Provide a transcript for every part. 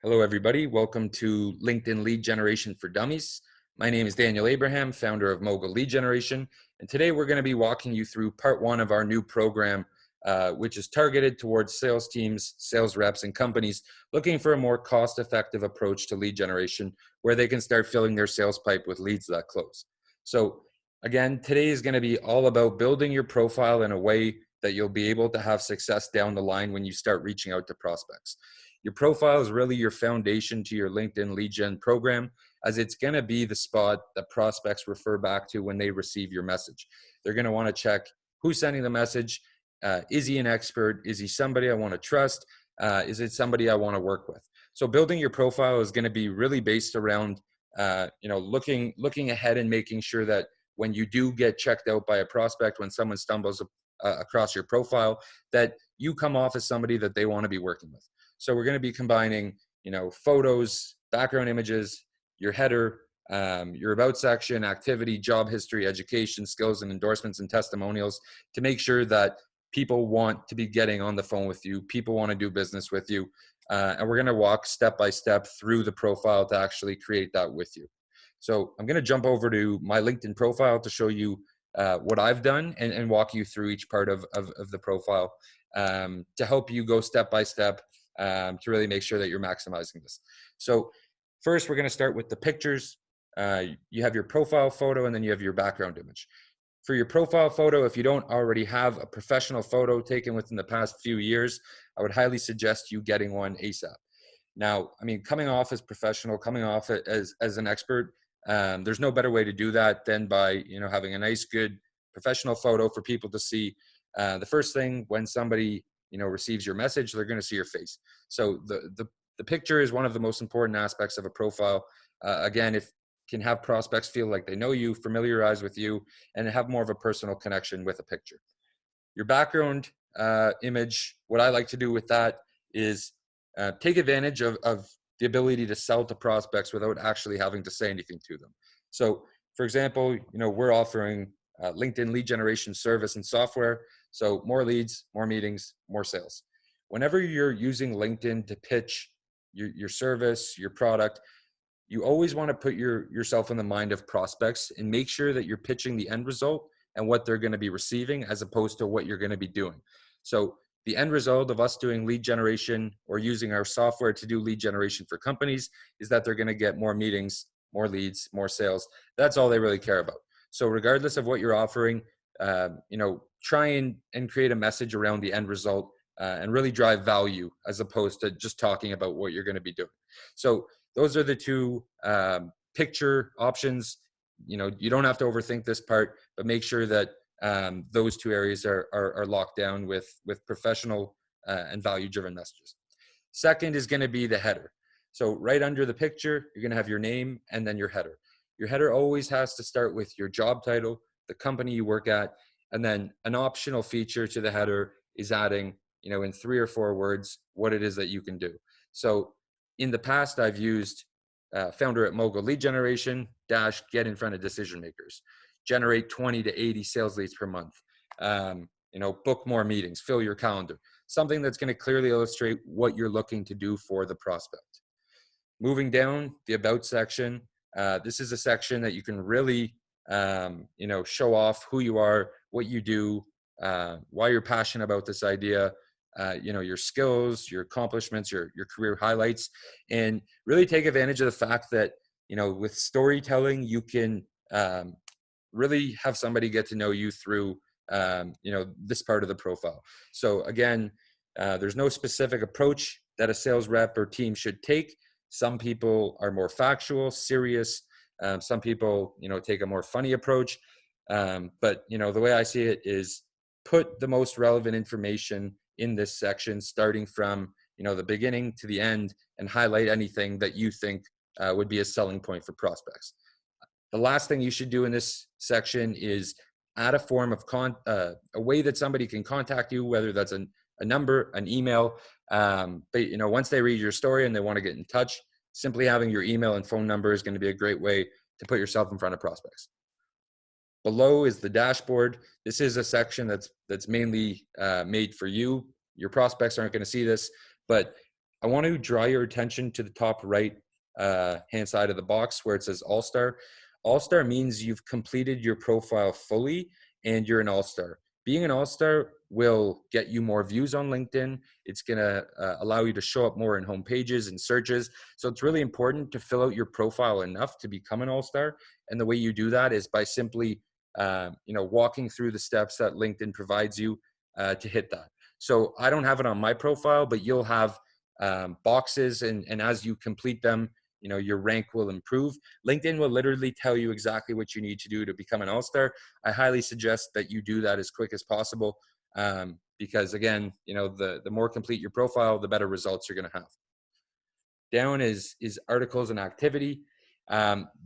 Hello, everybody. Welcome to LinkedIn Lead Generation for Dummies. My name is Daniel Abraham, founder of Mogul Lead Generation. And today we're going to be walking you through part one of our new program, which is targeted towards sales teams, sales reps, and companies looking for a more cost-effective approach to lead generation where they can start filling their sales pipe with leads that close. So again, today is going to be all about building your profile in a way that you'll be able to have success down the line when you start reaching out to prospects. Your profile is really your foundation to your LinkedIn lead gen program, as it's going to be the spot that prospects refer back to when they receive your message. They're going to want to check who's sending the message. Is he an expert? Is he somebody I want to trust? Is it somebody I want to work with? So building your profile is going to be really based around, looking ahead and making sure that when you do get checked out by a prospect, when someone stumbles across your profile, that you come off as somebody that they want to be working with. So we're going to be combining, photos, background images, your header, your about section, activity, job history, education, skills, and endorsements and testimonials to make sure that people want to be getting on the phone with you. People want to do business with you. And we're going to walk step by step through the profile to actually create that with you. So I'm going to jump over to my LinkedIn profile to show you what I've done and walk you through each part of the profile to help you go step by step to really make sure that you're maximizing this. So first, we're going to start with the pictures. You have your profile photo, and then you have your background image. For your profile photo, if you don't already have a professional photo taken within the past few years, I would highly suggest you getting one ASAP. Now, coming off as professional, coming off as an expert, there's no better way to do that than by having a nice, good professional photo for people to see. The first thing when somebody receives your message, they're going to see your face. So the picture is one of the most important aspects of a profile. Again, if can have prospects feel like they know you, familiarize with you, and have more of a personal connection with a picture. Your background image, what I like to do with that is take advantage of the ability to sell to prospects without actually having to say anything to them. So, for example, we're offering LinkedIn lead generation service and software. So more leads, more meetings, more sales. Whenever you're using LinkedIn to pitch your service, your product, you always want to put yourself in the mind of prospects and make sure that you're pitching the end result and what they're going to be receiving as opposed to what you're going to be doing. So the end result of us doing lead generation or using our software to do lead generation for companies is that they're going to get more meetings, more leads, more sales. That's all they really care about. So regardless of what you're offering, try and create a message around the end result and really drive value as opposed to just talking about what you're going to be doing. So those are the two picture options. You don't have to overthink this part, but make sure that those two areas are locked down with professional and value-driven messages. Second is going to be the header. So right under the picture, you're going to have your name and then your header. Your header always has to start with your job title, the company you work at, and then an optional feature to the header is adding, in 3 or 4 words, what it is that you can do. So in the past, I've used founder at Mogul Lead Generation - get in front of decision makers, generate 20 to 80 sales leads per month, book more meetings, fill your calendar, something that's going to clearly illustrate what you're looking to do for the prospect. Moving down the about section, this is a section that you can really, show off who you are, what you do, why you're passionate about this idea, your skills, your accomplishments, your career highlights, and really take advantage of the fact that, with storytelling, you can really have somebody get to know you through, this part of the profile. So again, there's no specific approach that a sales rep or team should take. Some people are more factual, serious. Some people, take a more funny approach. But, the way I see it is put the most relevant information in this section, starting from, the beginning to the end, and highlight anything that you think would be a selling point for prospects. The last thing you should do in this section is add a form of a way that somebody can contact you, whether that's a number, an email. But once they read your story and they want to get in touch, simply having your email and phone number is going to be a great way to put yourself in front of prospects. Below is the dashboard. This is a section that's mainly made for you. Your prospects aren't going to see this, but I want to draw your attention to the top right hand side of the box where it says All-Star. All-Star means you've completed your profile fully and you're an All-Star. Being an All-Star will get you more views on LinkedIn. It's going to allow you to show up more in home pages and searches. So it's really important to fill out your profile enough to become an All-Star. And the way you do that is by simply walking through the steps that LinkedIn provides you to hit that. So I don't have it on my profile, but you'll have boxes, and as you complete them, your rank will improve. LinkedIn will literally tell you exactly what you need to do to become an all-star. I highly suggest that you do that as quick as possible, because again, the more complete your profile, the better results you're going to have. Down is articles and activity.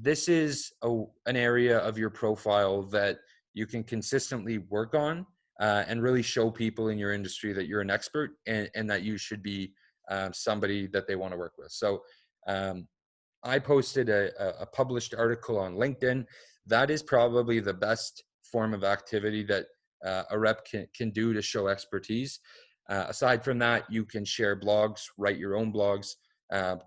This is an area of your profile that you can consistently work on and really show people in your industry that you're an expert and that you should be somebody that they want to work with. So I posted a published article on LinkedIn. That is probably the best form of activity that a rep can do to show expertise. Aside from that, you can share blogs, write your own blogs,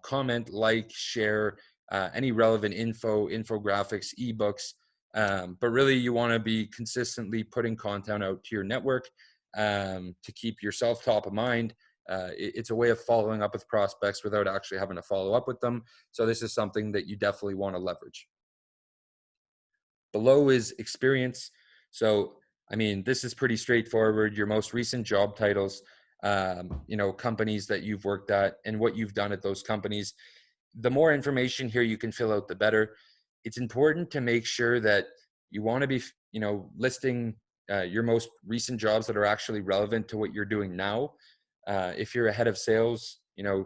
comment, like, share any relevant info, infographics, ebooks. But really, you want to be consistently putting content out to your network to keep yourself top of mind. It's a way of following up with prospects without actually having to follow up with them. So this is something that you definitely want to leverage. Below is experience. So, this is pretty straightforward. Your most recent job titles, companies that you've worked at and what you've done at those companies. The more information here you can fill out, the better. It's important to make sure that you want to be, listing your most recent jobs that are actually relevant to what you're doing now. If you're a head of sales,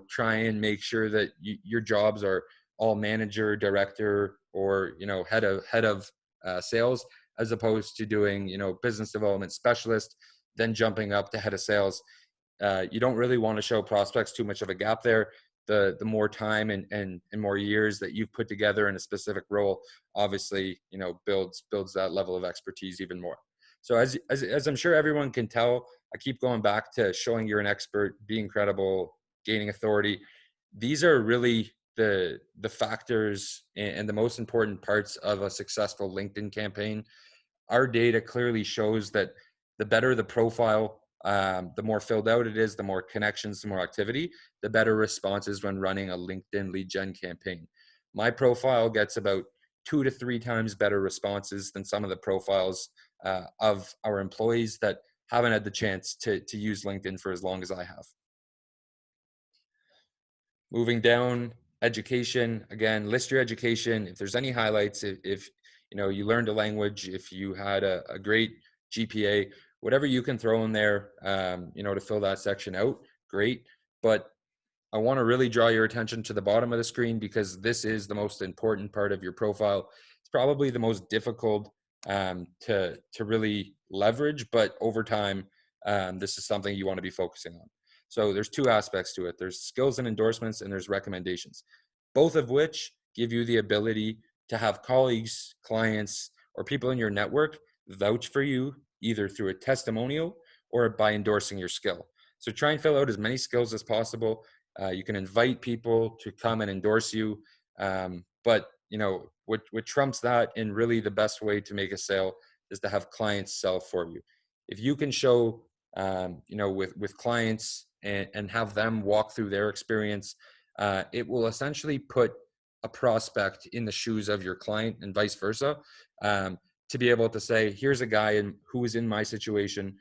try and make sure that your jobs are all manager, director, or head of sales, as opposed to doing business development specialist, then jumping up to head of sales. You don't really want to show prospects too much of a gap there. The more time and more years that you've put together in a specific role, obviously builds that level of expertise even more. So as I'm sure everyone can tell, I keep going back to showing you're an expert, being credible, gaining authority. These are really the factors and the most important parts of a successful LinkedIn campaign. Our data clearly shows that the better the profile, the more filled out it is, the more connections, the more activity, the better responses when running a LinkedIn lead gen campaign. My profile gets about 2 to 3 times better responses than some of the profiles of our employees that haven't had the chance to use LinkedIn for as long as I have. Moving down, education. Again, list your education. If there's any highlights, if you learned a language, if you had a great GPA, whatever you can throw in there, to fill that section out, great. But I want to really draw your attention to the bottom of the screen, because this is the most important part of your profile. It's probably the most difficult to really leverage, but over time, this is something you want to be focusing on. So there's 2 aspects to it. There's skills and endorsements, and there's recommendations, both of which give you the ability to have colleagues, clients, or people in your network vouch for you either through a testimonial or by endorsing your skill. So try and fill out as many skills as possible. You can invite people to come and endorse you. But what trumps that, and really the best way to make a sale, is to have clients sell for you. If you can show, with clients and have them walk through their experience, it will essentially put a prospect in the shoes of your client and vice versa, to be able to say, here's a guy who was in my situation,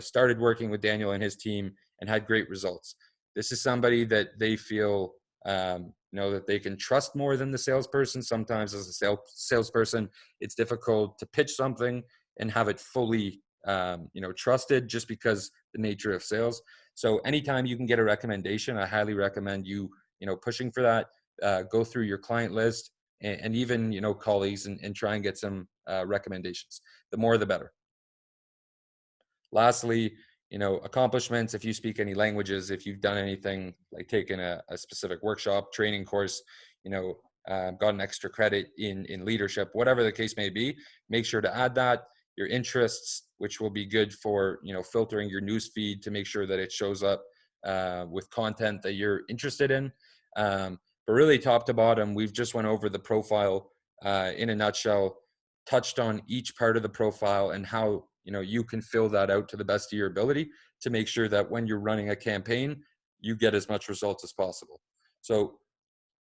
started working with Daniel and his team and had great results. This is somebody that they feel, that they can trust more than the salesperson. Sometimes as a salesperson, it's difficult to pitch something and have it fully, trusted, just because the nature of sales. So anytime you can get a recommendation, I highly recommend you, pushing for that. Go through your client list and even, colleagues and try and get some recommendations. The more, the better. Lastly, accomplishments. If you speak any languages, if you've done anything like taken a specific workshop, training course, got an extra credit in leadership, whatever the case may be, make sure to add that. Your interests, which will be good for, filtering your news feed to make sure that it shows up with content that you're interested in. But really, top to bottom, we've just went over the profile in a nutshell, touched on each part of the profile and how you can fill that out to the best of your ability to make sure that when you're running a campaign, you get as much results as possible. So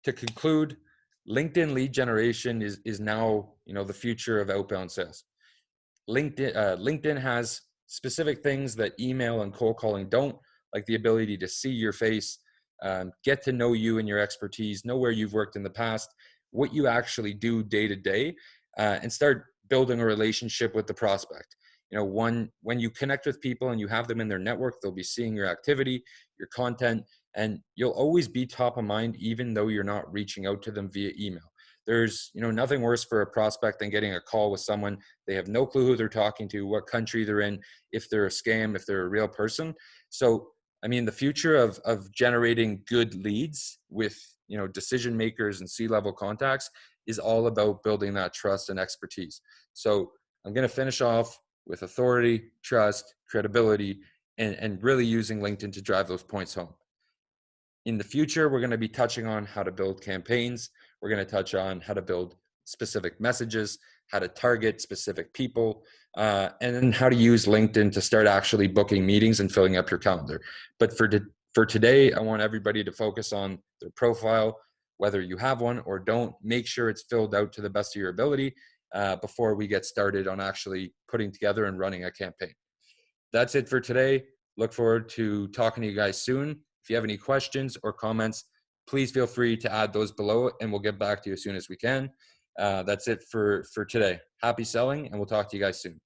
to conclude, LinkedIn lead generation is now the future of outbound sales. LinkedIn has specific things that email and cold calling don't, like the ability to see your face, get to know you and your expertise, know where you've worked in the past, what you actually do day to day, and start building a relationship with the prospect. When you connect with people and you have them in their network, they'll be seeing your activity, your content, and you'll always be top of mind, even though you're not reaching out to them via email. There's nothing worse for a prospect than getting a call with someone. They have no clue who they're talking to, what country they're in, if they're a scam, if they're a real person. So, I mean, the future of generating good leads with decision makers and C-level contacts is all about building that trust and expertise. So I'm going to finish off with authority, trust, credibility, and really using LinkedIn to drive those points home. In the future, we're going to be touching on how to build campaigns. We're going to touch on how to build specific messages, how to target specific people, and then how to use LinkedIn to start actually booking meetings and filling up your calendar. But for today, I want everybody to focus on their profile, whether you have one or don't. Make sure it's filled out to the best of your ability before we get started on actually putting together and running a campaign. That's it for today. Look forward to talking to you guys soon. If you have any questions or comments, please feel free to add those below and we'll get back to you as soon as we can. That's it for today. Happy selling, and we'll talk to you guys soon.